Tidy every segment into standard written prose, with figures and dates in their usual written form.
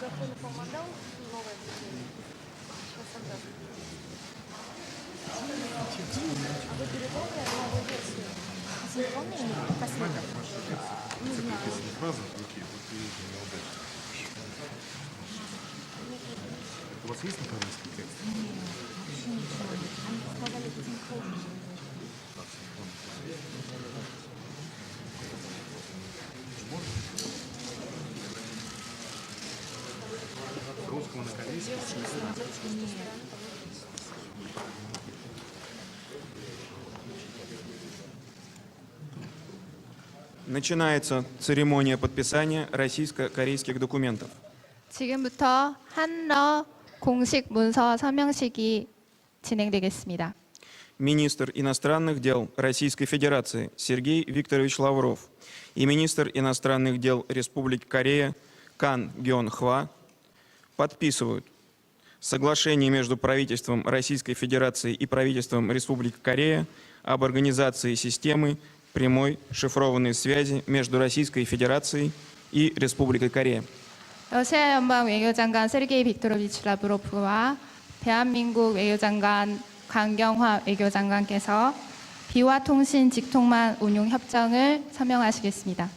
microfone comandão não vai dizer. А вы передали одного версию? Заполнение последнего. Не знаю. Фраза в руке, вот и неудачно. У вас есть английский текст? Нет, вообще ничего нет. Они сказали, что синхронно. С русского на корейский? Нет. Начинается церемония подписания российско-корейских документов. 지금부터 한러 공식 문서 서명식이 진행되겠습니다. Министр иностранных дел Российской Федерации Сергей Викторович Лавров и министр иностранных дел Республики Корея Кан Гён Хва подписывают соглашение между правительством Российской Федерации и правительством Республики Корея об организации системы прямой шифрованной связи между Российской Федерацией и Республикой Корея. 러시아 연방 외교장관 세르게이 빅토로비치 라브로프와 대한민국 외교장관 강경화 외교장관께서 비화 통신 직통만 운용 협정을 서명하시겠습니다.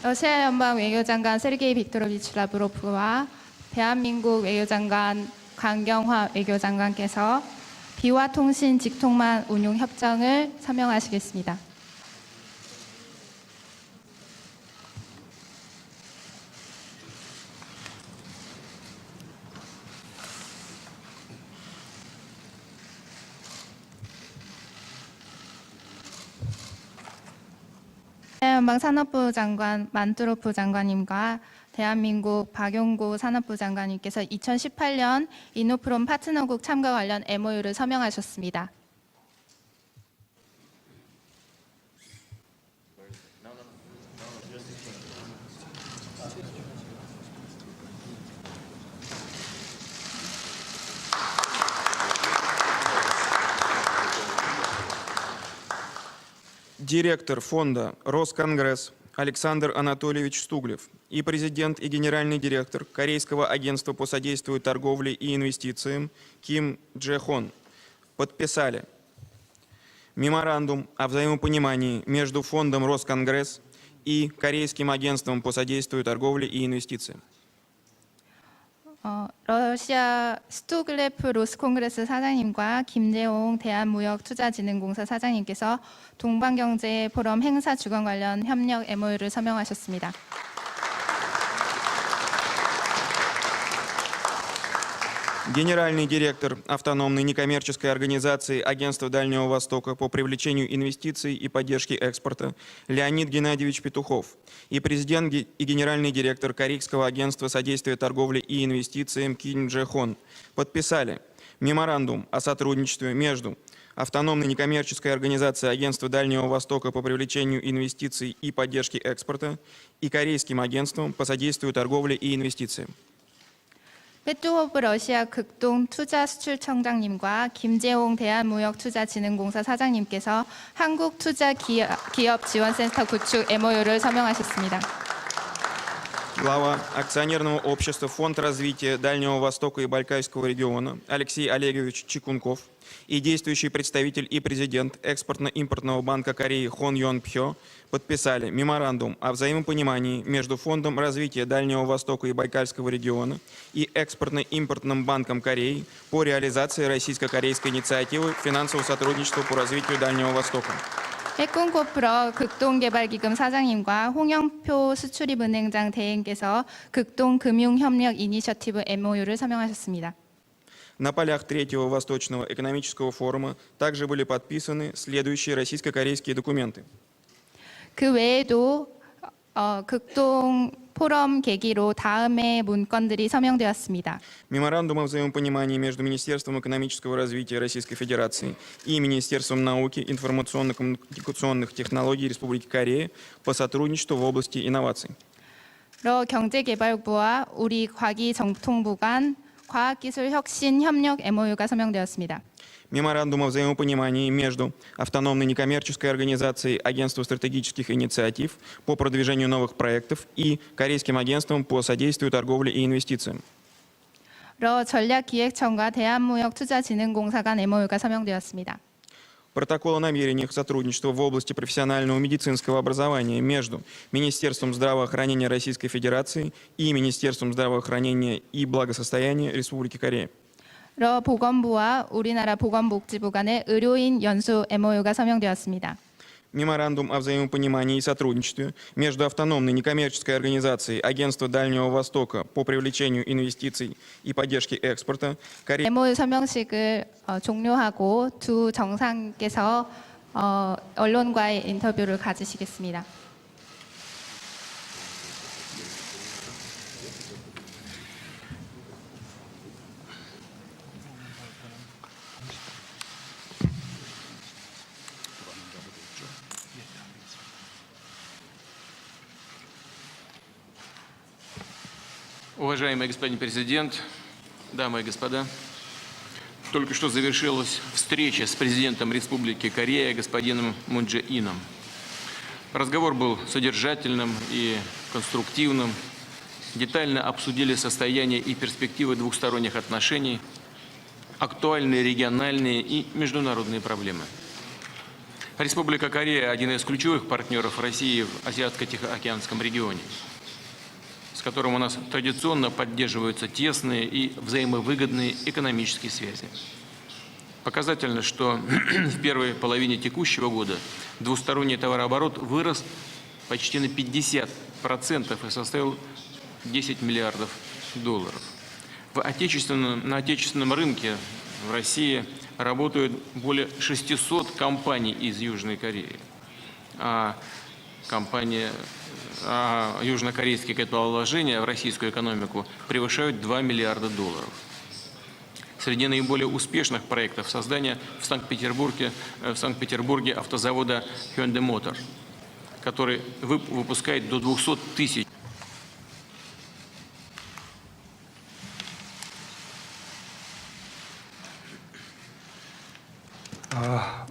러시아 연방 외교장관 세르게이 빅토로비치 라브로프와 대한민국 외교장관 강경화 외교장관께서 비화 통신 직통만 운용 협정을 서명하시겠습니다. 연방 산업부 장관 만투로프 장관님과 대한민국 박용고 산업부 장관님께서 2018년 이노프롬 파트너국 참가 관련 MOU를 서명하셨습니다. Директор фонда «Росконгресс» Александр Анатольевич Стуглев и президент и генеральный директор Корейского агентства по содействию торговле и инвестициям Ким Дже Хон подписали меморандум о взаимопонимании между фондом «Росконгресс» и Корейским агентством по содействию торговле и инвестициям. 러시아 스투글레프 로스콩그레스 사장님과 김재홍 대한무역투자진흥공사 사장님께서 동방경제 포럼 행사 주관 관련 협력 MOU를 서명하셨습니다. Генеральный директор автономной некоммерческой организации Агентства Дальнего Востока по привлечению инвестиций и поддержке экспорта Леонид Геннадьевич Петухов и президент и генеральный директор Корейского агентства содействия торговле и инвестициям Ким Дже Хон подписали меморандум о сотрудничестве между автономной некоммерческой организацией Агентства Дальнего Востока по привлечению инвестиций и поддержке экспорта и Корейским агентством по содействию торговле и инвестициям. 페투호프 러시아 극동 투자수출청장님과 김재홍 대한무역투자진흥공사 사장님께서 한국투자기업지원센터 구축 MOU를 서명하셨습니다. глава акционерного общества «Фонд развития Дальнего Востока и Байкальского региона» Алексей Олегович Чекунков и действующий представитель и президент Экспортно-импортного банка Кореи Хон Йон Пхё подписали меморандум о взаимопонимании между Фондом развития Дальнего Востока и Байкальского региона и Экспортно-импортным банком Кореи по реализации российско-корейской инициативы финансового сотрудничества по развитию Дальнего Востока. 해군코프로 극동개발기금 사장님과 홍영표 수출입은행장 대행께서 극동금융협력 이니셔티브 MOU를 서명하셨습니다. На полях Третьего Восточного экономического форума также были подписаны следующие российско-корейские документы. 그 외에도 극동 포럼 계기로 다음의 문건들이 서명되었습니다. Меморандум о взаимопонимании между Министерством экономического развития Российской Федерации и Министерством науки, информационно-коммуникационных технологий Республики Корея по сотрудничеству в области инноваций. 러 경제개발부와 우리 과기정통부 간 과학기술혁신협력 MOU가 서명되었습니다. Меморандум о взаимопонимании между автономной некоммерческой организацией Агентства стратегических инициатив по продвижению новых проектов и Корейским агентством по содействию торговле и инвестициям. 러 전략기획청과 대한무역투자진흥공사 간 MOU가 서명되었습니다. Протокол о намерениях сотрудничества в области профессионального медицинского образования между Министерством здравоохранения Российской Федерации и Министерством здравоохранения и благосостояния Республики Корея. 러 보건부와 우리나라 보건복지부 간의 의료인 연수 MOU가 서명되었습니다. Меморандум о взаимопонимании и сотрудничестве между автономной некоммерческой организацией Агентства Дальнего Востока по привлечению инвестиций и поддержке экспорта Кореи MOU 서명식을 종료하고 두 정상께서 언론과의 인터뷰를 가지시겠습니다. Уважаемый господин президент, дамы и господа, только что завершилась встреча с президентом Республики Корея господином Мун Чжэ Ином. Разговор был содержательным и конструктивным. Детально обсудили состояние и перспективы двухсторонних отношений, актуальные региональные и международные проблемы. Республика Корея – один из ключевых партнеров России в Азиатско-Тихоокеанском регионе, с которым у нас традиционно поддерживаются тесные и взаимовыгодные экономические связи. Показательно, что в первой половине текущего года двусторонний товарооборот вырос почти на 50% и составил $10 миллиардов. На отечественном рынке в России работают более 600 компаний из Южной Кореи, а южнокорейские капиталовложения в российскую экономику превышают $2 миллиарда. Среди наиболее успешных проектов создания в Санкт-Петербурге автозавода Hyundai Motor, который выпускает до 200 тысяч.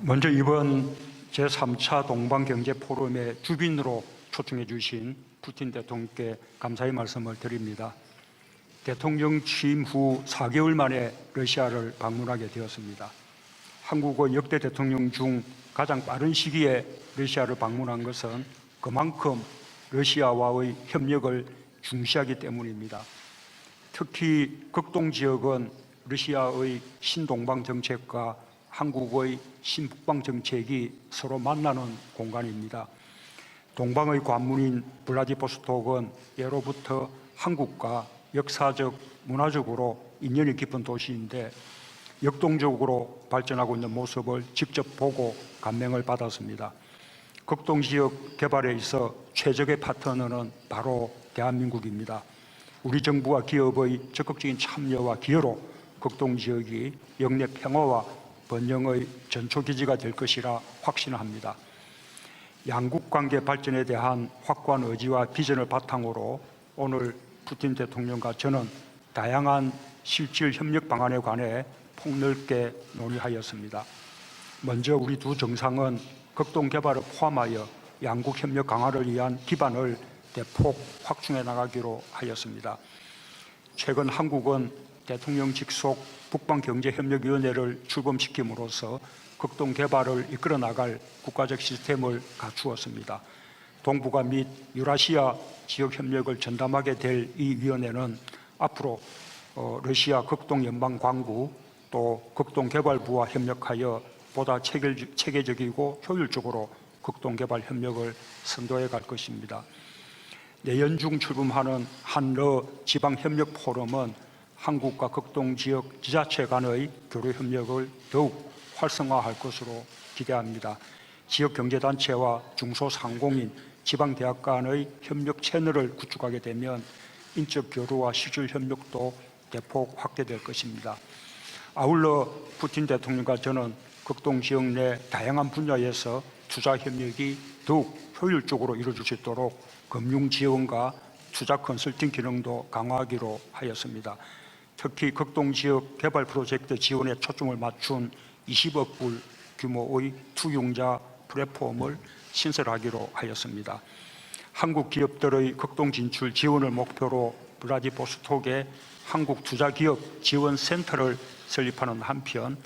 먼저 이번 제3차 동방경제포럼의 주빈으로 초청해 주신 푸틴 대통령께 감사의 말씀을 드립니다. 대통령 취임 후 4개월 만에 러시아를 방문하게 되었습니다. 한국의 역대 대통령 중 가장 빠른 시기에 러시아를 방문한 것은 그만큼 러시아와의 협력을 중시하기 때문입니다. 특히 극동 지역은 러시아의 신동방 정책과 한국의 신북방 정책이 서로 만나는 공간입니다. 동방의 관문인 블라디보스톡은 예로부터 한국과 역사적, 문화적으로 인연이 깊은 도시인데 역동적으로 발전하고 있는 모습을 직접 보고 감명을 받았습니다. 극동 지역 개발에 있어 최적의 파트너는 바로 대한민국입니다. 우리 정부와 기업의 적극적인 참여와 기여로 극동 지역이 영내 평화와 번영의 전초기지가 될 것이라 확신합니다. 양국 관계 발전에 대한 확고한 의지와 비전을 바탕으로 오늘 푸틴 대통령과 저는 다양한 실질 협력 방안에 관해 폭넓게 논의하였습니다. 먼저 우리 두 정상은 극동 개발을 포함하여 양국 협력 강화를 위한 기반을 대폭 확충해 나가기로 하였습니다. 최근 한국은 대통령 직속 북방경제협력위원회를 출범시킴으로써 극동 개발을 이끌어 나갈 국가적 시스템을 갖추었습니다. 동북아 및 유라시아 지역 협력을 전담하게 될 이 위원회는 앞으로 러시아 극동연방광구 또 극동개발부와 협력하여 보다 체계적이고 효율적으로 극동개발 협력을 선도해 갈 것입니다. 내년 중 출범하는 한러 지방협력 포럼은 한국과 극동지역 지자체 간의 교류 협력을 더욱 활성화할 것으로 기대합니다. 지역경제단체와 중소상공인, 지방대학 간의 협력 채널을 구축하게 되면 인적 교류와 실질 협력도 대폭 확대될 것입니다. 아울러 푸틴 대통령과 저는 극동지역 내 다양한 분야에서 투자 협력이 더욱 효율적으로 이루어질 수 있도록 금융 지원과 투자 컨설팅 기능도 강화하기로 하였습니다. 특히 극동지역 개발 프로젝트 지원에 초점을 맞춘 20억 불 규모의 투융자 플랫폼을 신설하기로 하였습니다. 한국 기업들의 극동 진출 지원을 목표로 블라디보스톡에 한국 투자기업 지원센터를 설립하는 한편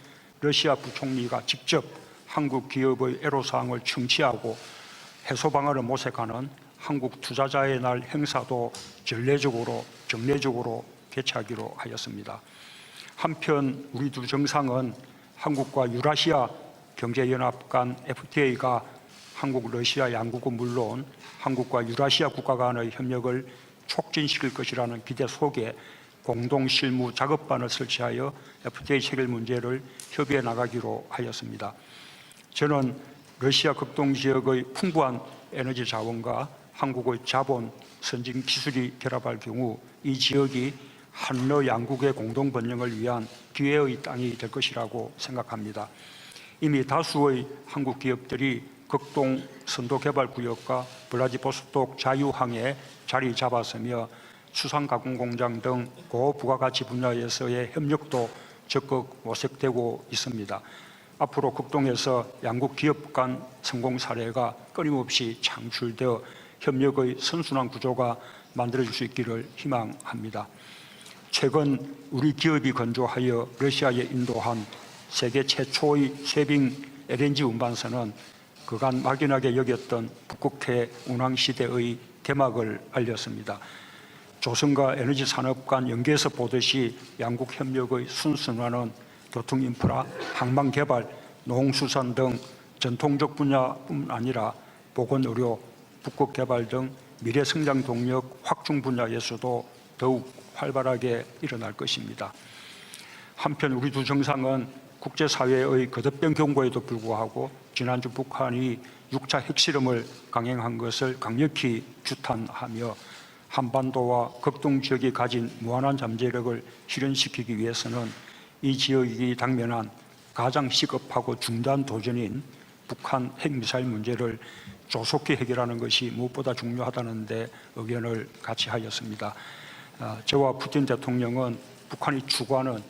러시아 부총리가 직접 한국 기업의 애로사항을 청취하고 해소 방안을 모색하는 한국 투자자의 날 행사도 정례적으로 개최하기로 하였습니다. 한편 우리 두 정상은 한국과 유라시아 경제연합 간 FTA가 한국, 러시아 양국은 물론 한국과 유라시아 국가 간의 협력을 촉진시킬 것이라는 기대 속에 공동 실무 작업반을 설치하여 FTA 체결 문제를 협의해 나가기로 하였습니다. 저는 러시아 극동지역의 풍부한 에너지 자원과 한국의 자본, 선진 기술이 결합할 경우 이 지역이 한러 양국의 공동 번영을 위한 기회의 땅이 될 것이라고 생각합니다. 이미 다수의 한국 기업들이 극동 선도개발구역과 블라디보스톡 자유항에 자리 잡았으며 수산가공공장 등 고부가가치 분야에서의 협력도 적극 모색되고 있습니다. 앞으로 극동에서 양국 기업 간 성공 사례가 끊임없이 창출되어 협력의 선순환 구조가 만들어질 수 있기를 희망합니다. 최근 우리 기업이 건조하여 러시아에 인도한 세계 최초의 쉐빙 LNG 운반선은 그간 막연하게 여겼던 북극해 운항 시대의 개막을 알렸습니다. 조선과 에너지 산업 간 연계에서 보듯이 양국 협력의 순순환은 교통인프라, 항만개발, 농수산 등 전통적 분야뿐 아니라 보건의료, 북극개발 등 미래성장 동력 확충 분야에서도 더욱 활발하게 일어날 것입니다. 한편 우리 두 정상은 국제사회의 거듭된 경고에도 불구하고 지난주 북한이 6차 핵실험을 강행한 것을 강력히 규탄하며 한반도와 극동지역이 가진 무한한 잠재력을 실현시키기 위해서는 이 지역이 당면한 가장 시급하고 중대한 도전인 북한 핵미사일 문제를 조속히 해결하는 것이 무엇보다 중요하다는 데 의견을 같이 하였습니다. 저와 푸틴 대통령은 북한이 추구하는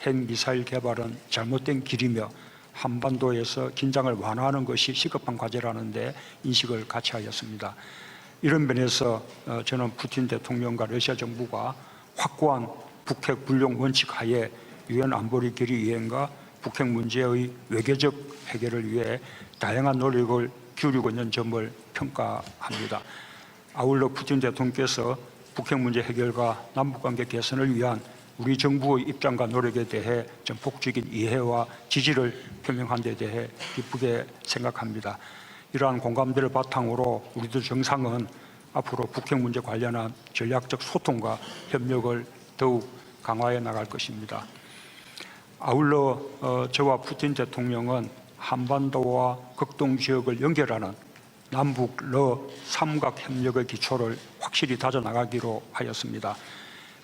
핵미사일 개발은 잘못된 길이며 한반도에서 긴장을 완화하는 것이 시급한 과제라는 데 인식을 같이 하였습니다. 이런 면에서 저는 푸틴 대통령과 러시아 정부가 확고한 북핵 불용 원칙 하에 유엔 안보리 결의 이행과 북핵 문제의 외교적 해결을 위해 다양한 노력을 기울이고 있는 점을 평가합니다. 아울러 푸틴 대통령께서 북핵 문제 해결과 남북관계 개선을 위한 우리 정부의 입장과 노력에 대해 전폭적인 이해와 지지를 표명한 데 대해 기쁘게 생각합니다. 이러한 공감대를 바탕으로 우리들 정상은 앞으로 북핵 문제 관련한 전략적 소통과 협력을 더욱 강화해 나갈 것입니다. 아울러 저와 푸틴 대통령은 한반도와 극동 지역을 연결하는 남북러 삼각 협력의 기초를 확실히 다져나가기로 하였습니다.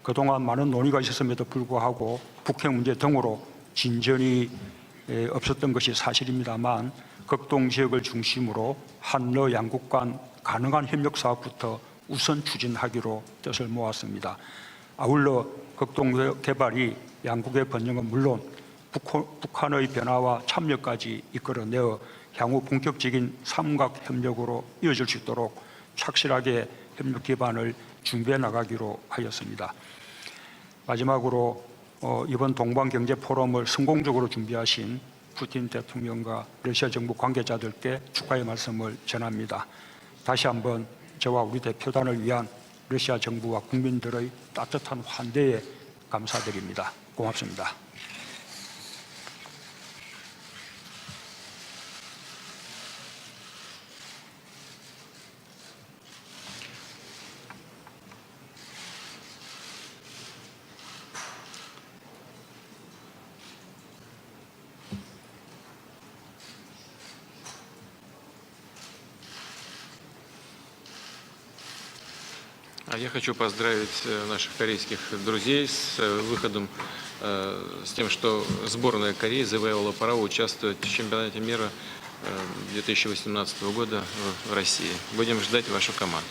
그동안 많은 논의가 있었음에도 불구하고 북핵 문제 등으로 진전이 없었던 것이 사실입니다만 극동 지역을 중심으로 한러 양국 간 가능한 협력 사업부터 우선 추진하기로 뜻을 모았습니다. 아울러 극동 개발이 양국의 번영은 물론 북한의 변화와 참여까지 이끌어내어 향후 본격적인 삼각 협력으로 이어질 수 있도록 착실하게 협력 기반을 준비해 나가기로 하였습니다. 마지막으로 이번 동방경제 포럼을 성공적으로 준비하신 푸틴 대통령과 러시아 정부 관계자들께 축하의 말씀을 전합니다. 다시 한번 저와 우리 대표단을 위한 러시아 정부와 국민들의 따뜻한 환대에 감사드립니다. 고맙습니다. Я хочу поздравить наших корейских друзей с выходом, с тем, что сборная Кореи завоевала право участвовать в чемпионате мира 2018 года в России. Будем ждать вашу команду.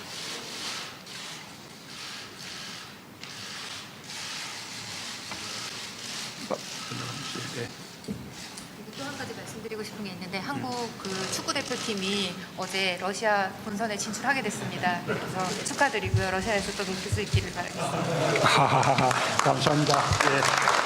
또 한 가지 말씀드리고 싶은 게 있는데 한국 그 축구 대표팀이 어제 러시아 본선에 진출하게 됐습니다. 그래서 축하드리고요. 러시아에서 또 높일 수 있기를 바라겠습니다. 감사합니다. 예.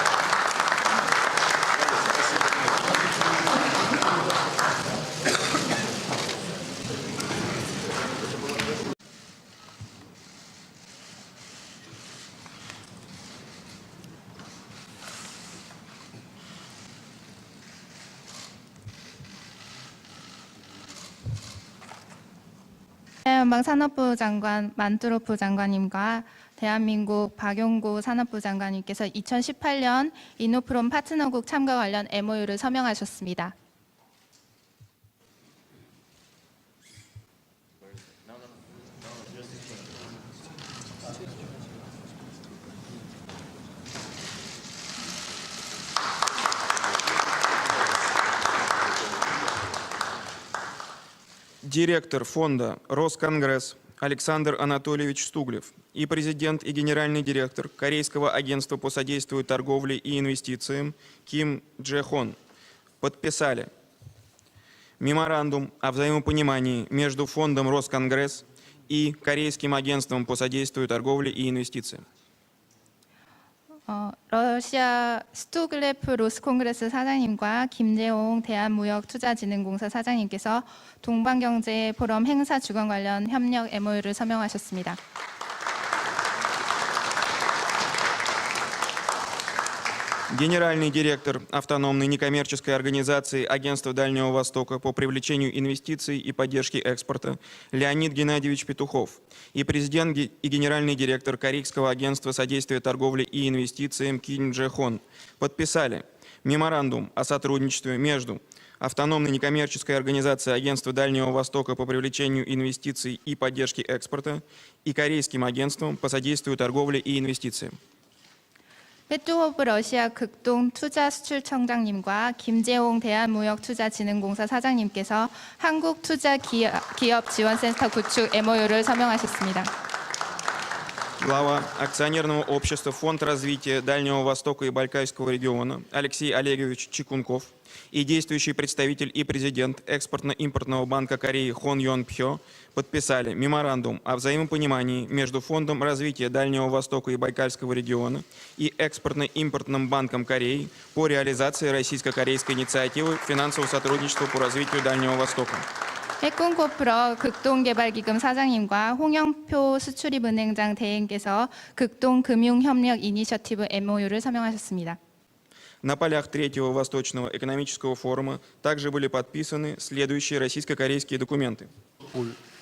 해양연방 산업부 장관 만투로프 장관님과 대한민국 박용구 산업부 장관님께서 2018년 이노프롬 파트너국 참가 관련 MOU를 서명하셨습니다. Директор фонда «Росконгресс» Александр Анатольевич Стуглев и президент и генеральный директор Корейского агентства по содействию торговле и инвестициям Ким Дже Хон подписали меморандум о взаимопонимании между фондом «Росконгресс» и Корейским агентством по содействию торговле и инвестициям. 러시아 스투글레프 로스콩그레스 사장님과 김재홍 대한무역투자진흥공사 사장님께서 동방경제 포럼 행사 주관 관련 협력 MOU를 서명하셨습니다. Генеральный директор автономной некоммерческой организации Агентства Дальнего Востока по привлечению инвестиций и поддержке экспорта Леонид Геннадьевич Петухов и президент и генеральный директор Корейского агентства содействия торговле и инвестициям Ким Дже Хон подписали меморандум о сотрудничестве между автономной некоммерческой организацией Агентства Дальнего Востока по привлечению инвестиций и поддержке экспорта и Корейским агентством по содействию торговле и инвестициям. 페투호프 러시아 극동 투자수출청장님과 김재홍 대한무역투자진흥공사 사장님께서 한국투자기업지원센터 구축 MOU를 서명하셨습니다. Глава акционерного общества «Фонд развития Дальнего Востока и Байкальского региона» Алексей Олегович Чикунков и действующий представитель и президент Экспортно-импортного банка Кореи Хон Йон Пхё подписали меморандум о взаимопонимании между Фондом развития Дальнего Востока и Байкальского региона и Экспортно-импортным банком Кореи по реализации российско-корейской инициативы финансового сотрудничества по развитию Дальнего Востока. 해군코프러 극동개발기금 사장님과 홍영표 수출입은행장 대행께서 극동금융협력 이니셔티브 MOU를 서명하셨습니다. На полях Третьего Восточного экономического форума также были подписаны следующие российско-корейские документы.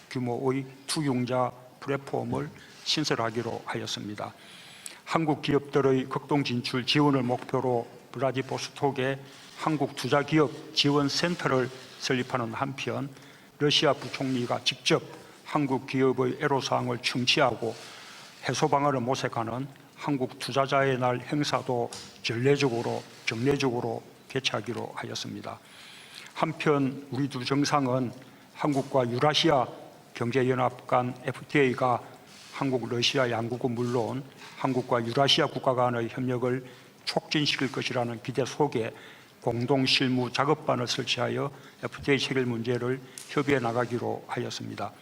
규모의 투융자 플랫폼을 신설하기로 하였습니다. 한국 기업들의 극동 진출 지원을 목표로 블라디보스톡에 한국 투자기업 지원센터를 설립하는 한편 러시아 부총리가 직접 한국 기업의 애로사항을 청취하고 해소 방안을 모색하는 한국 투자자의 날 행사도 정례적으로 개최하기로 하였습니다. 한편 우리 두 정상은 한국과 유라시아 경제연합 간 FTA가 한국, 러시아 양국은 물론 한국과 유라시아 국가 간의 협력을 촉진시킬 것이라는 기대 속에 공동 실무 작업반을 설치하여 FTA 체결 문제를 협의해 나가기로 하였습니다.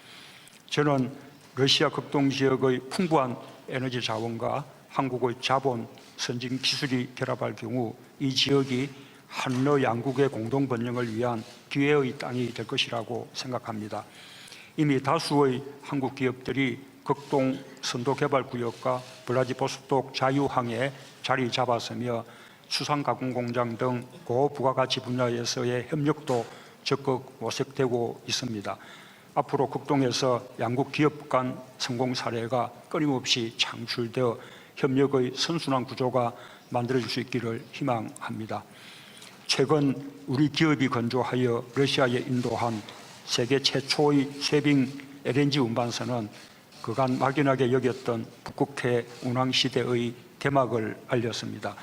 저는 러시아 극동 지역의 풍부한 에너지 자원과 한국의 자본, 선진 기술이 결합할 경우 이 지역이 한러 양국의 공동 번영을 위한 기회의 땅이 될 것이라고 생각합니다. 이미 다수의 한국 기업들이 극동 선도 개발 구역과 블라디보스톡 자유항에 자리 잡았으며 수산 가공 공장 등 고부가가치 분야에서의 협력도 적극 모색되고 있습니다. 앞으로 극동에서 양국 기업 간 성공 사례가 끊임없이 창출되어 협력의 선순환 구조가 만들어질 수 있기를 희망합니다. 최근 우리 기업이 건조하여 러시아에 인도한 세계 최초의 쇠빙 LNG 운반선은 그간 막연하게 여겼던 북극해 운항 시대의 개막을 알렸습니다.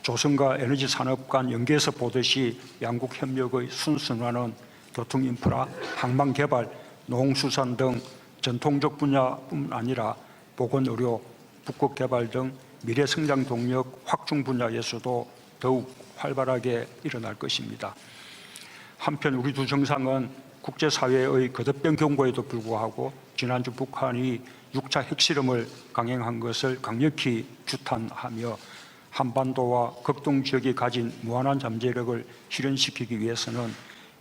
조선과 에너지 산업 간 연계에서 보듯이 양국 협력의 순순환은 교통 인프라, 항만 개발, 농수산 등 전통적 분야뿐 아니라 보건 의료, 북극 개발 등 미래 성장 동력 확충 분야에서도 더욱 활발하게 일어날 것입니다. 한편 우리 두 정상은 국제사회의 거듭된 경고에도 불구하고 지난주 북한이 6차 핵실험을 강행한 것을 강력히 규탄하며 한반도와 극동 지역이 가진 무한한 잠재력을 실현시키기 위해서는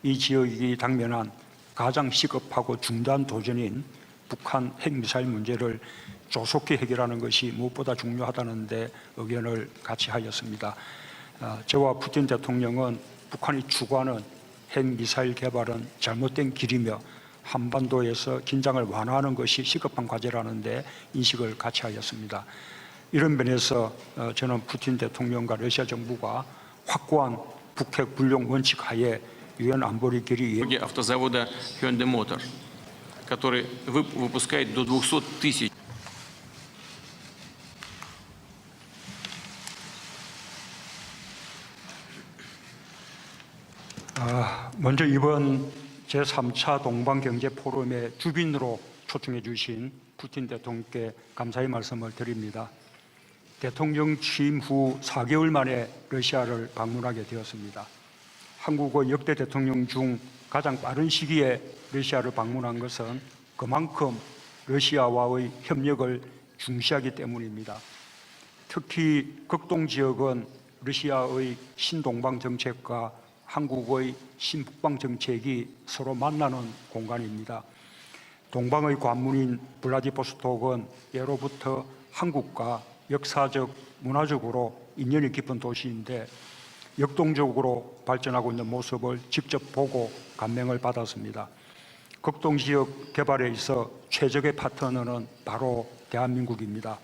이 지역이 당면한 가장 시급하고 중대한 도전인 북한 핵미사일 문제를 조속히 해결하는 것이 무엇보다 중요하다는 데 의견을 같이 하였습니다. 저와 푸틴 대통령은 북한이 추구하는 핵미사일 개발은 잘못된 길이며 한반도에서 긴장을 완화하는 것이 시급한 과제라는 데 인식을 같이 하였습니다. 이런 면에서 저는 푸틴 대통령과 러시아 정부가 확고한 북핵 불용 원칙 하에 유엔 안보리 결의 автозавода Hyundai Motor, который выпускает до 200 тысяч. 먼저 이번 제3차 동방경제포럼의 주빈으로 초청해 주신 푸틴 대통령께 감사의 말씀을 드립니다. 대통령 취임 후 4개월 만에 러시아를 방문하게 되었습니다. 한국의 역대 대통령 중 가장 빠른 시기에 러시아를 방문한 것은 그만큼 러시아와의 협력을 중시하기 때문입니다. 특히 극동 지역은 러시아의 신동방 정책과 한국의 신북방 정책이 서로 만나는 공간입니다. 동방의 관문인 블라디보스톡은 예로부터 한국과 역사적, 문화적으로 인연이 깊은 도시인데 역동적으로 발전하고 있는 모습을 직접 보고 감명을 받았습니다. 극동 지역 개발에 있어 최적의 파트너는 바로 대한민국입니다.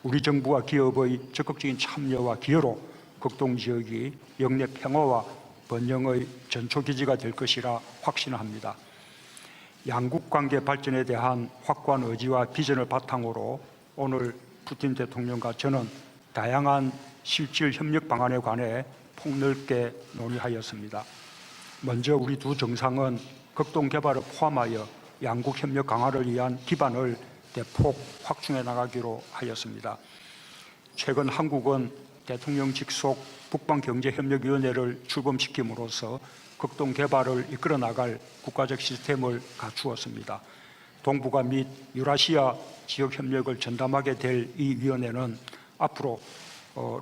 우리 정부와 기업의 적극적인 참여와 기여로 극동 지역이 영내 평화와 번영의 전초기지가 될 것이라 확신합니다. 양국 관계 발전에 대한 확고한 의지와 비전을 바탕으로 오늘 푸틴 대통령과 저는 다양한 실질 협력 방안에 관해 폭넓게 논의하였습니다. 먼저 우리 두 정상은 극동 개발을 포함하여 양국 협력 강화를 위한 기반을 대폭 확충해 나가기로 하였습니다. 최근 한국은 대통령 직속 북방경제협력위원회를 출범시킴으로써 극동 개발을 이끌어 나갈 국가적 시스템을 갖추었습니다. 동북아 및 유라시아 지역 협력을 전담하게 될 이 위원회는 앞으로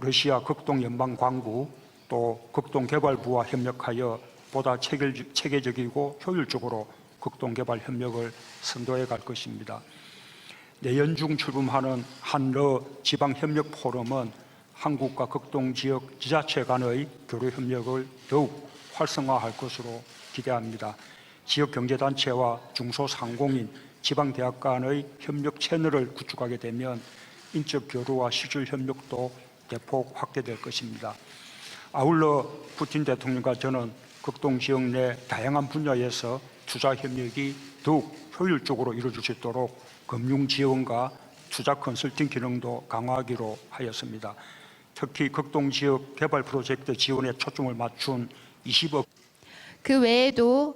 러시아 극동연방광구 또 극동개발부와 협력하여 보다 체계적이고 효율적으로 극동개발 협력을 선도해 갈 것입니다. 내년 중 출범하는 한러 지방협력 포럼은 한국과 극동 지역 지자체 간의 교류 협력을 더욱 활성화할 것으로 기대합니다. 지역 경제단체와 중소상공인, 지방대학 간의 협력 채널을 구축하게 되면 인적 교류와 실질 협력도 대폭 확대될 것입니다. 아울러 푸틴 대통령과 저는 극동 지역 내 다양한 분야에서 투자 협력이 더욱 효율적으로 이루어질 수 있도록 금융 지원과 투자 컨설팅 기능도 강화하기로 하였습니다. 특히 극동 지역 개발 프로젝트 지원에 초점을 맞춘 20억. 그 외에도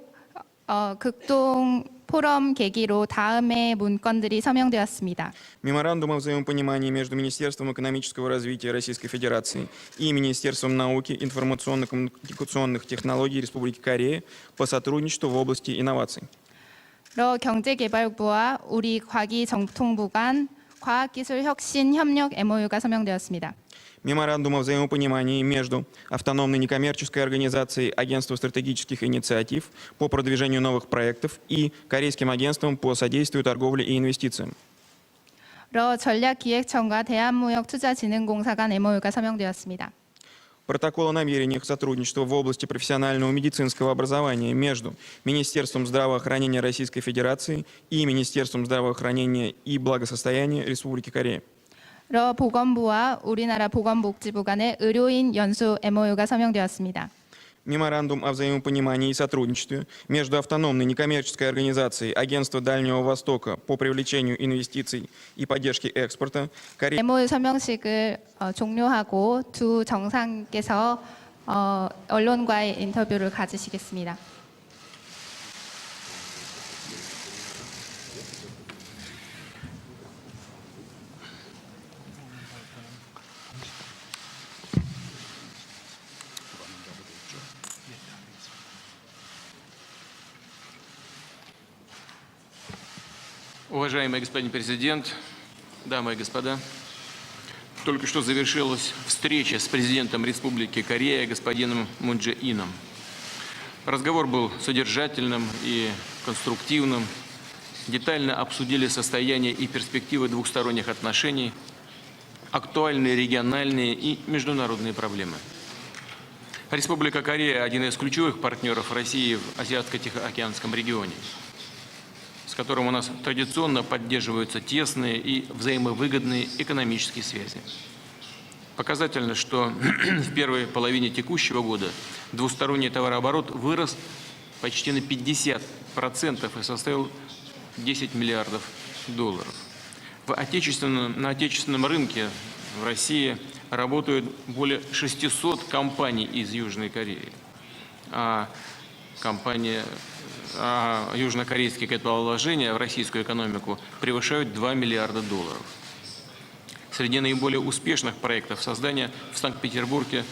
극동 포럼 계기로 다음의 문건들이 서명되었습니다. Меморандум о взаимопонимании между Министерством экономического развития Российской Федерации и Министерством науки, информационно-коммуникационных технологий Республики Корея по сотрудничеству в области инноваций. 러 경제개발부와 우리 과기정통부 간 과학기술혁신협력 MOU가 서명되었습니다. Меморандум о взаимопонимании между автономной некоммерческой организацией Агентства стратегических инициатив по продвижению новых проектов и Корейским агентством по содействию торговле и инвестициям. 러 전략기획청과 대한무역투자진흥공사 간 MOU가 서명되었습니다. Протокол о намерениях сотрудничества в области профессионального медицинского образования между Министерством здравоохранения Российской Федерации и Министерством здравоохранения и благосостояния Республики Корея. 러 보건부와 우리나라 보건복지부 간의 의료인 연수 MOU가 서명되었습니다. Меморандум о взаимопонимании и сотрудничестве между автономной некоммерческой организацией Агентства Дальнего Востока по привлечению инвестиций и поддержке экспорта Кореи MOU 서명식을 종료하고 두 정상께서 언론과의 인터뷰를 가지시겠습니다. Уважаемый господин президент, дамы и господа, только что завершилась встреча с президентом Республики Корея господином Мун Чжэ Ином. Разговор был содержательным и конструктивным. Детально обсудили состояние и перспективы двухсторонних отношений, актуальные региональные и международные проблемы. Республика Корея – один из ключевых партнеров России в Азиатско-Тихоокеанском регионе, с которым у нас традиционно поддерживаются тесные и взаимовыгодные экономические связи. Показательно, что в первой половине текущего года двусторонний товарооборот вырос почти на 50% и составил 10 миллиардов долларов. На отечественном рынке в России работают более 600 компаний из Южной Кореи, а южнокорейские капиталовложения в российскую экономику превышают 2 миллиарда долларов. Среди наиболее успешных проектов создания в Санкт-Петербурге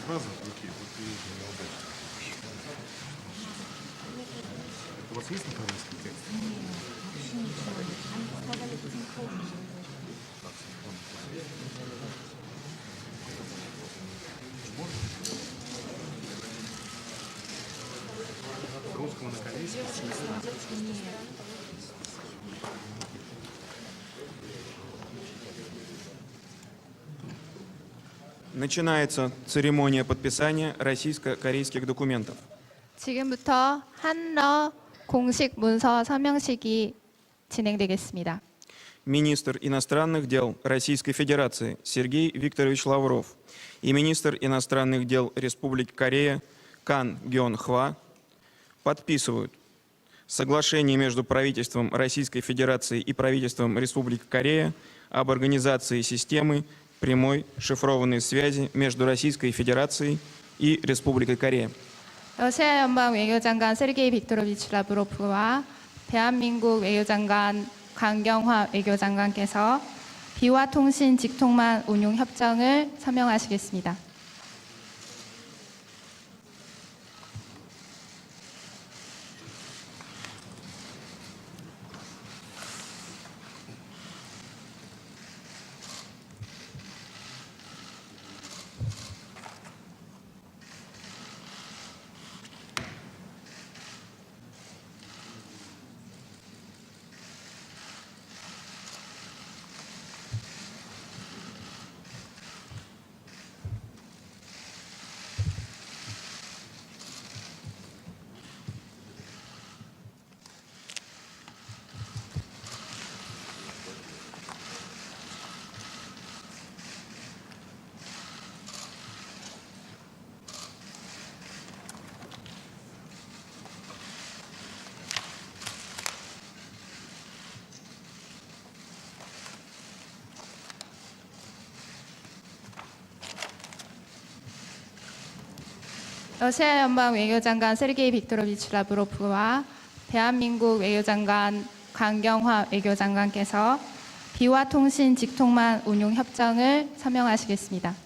Фраза в руке, вот и неудачно. У вас есть николаевский текст? С русского на корейский? Начинается церемония подписания российско-корейских документов. 지금부터 한러 공식 문서 서명식이 진행되겠습니다. Министр иностранных дел Российской Федерации Сергей Викторович Лавров и министр иностранных дел Республики Корея Кан Гён Хва подписывают соглашение между правительством Российской Федерации и правительством Республики Корея об организации системы прямой шифрованной связи между Российской Федерацией и Республикой Корея. 러시아 연방 외교장관 세르게이 빅토로비치 라브로프와 대한민국 외교장관 강경화 외교장관께서 비화 통신 직통망 운용 협정을 서명하시겠습니다. 러시아 연방 외교장관 세르게이 빅토로비치 라브로프와 대한민국 외교장관 강경화 외교장관께서 비와 통신 직통망 운용 협정을 서명하시겠습니다.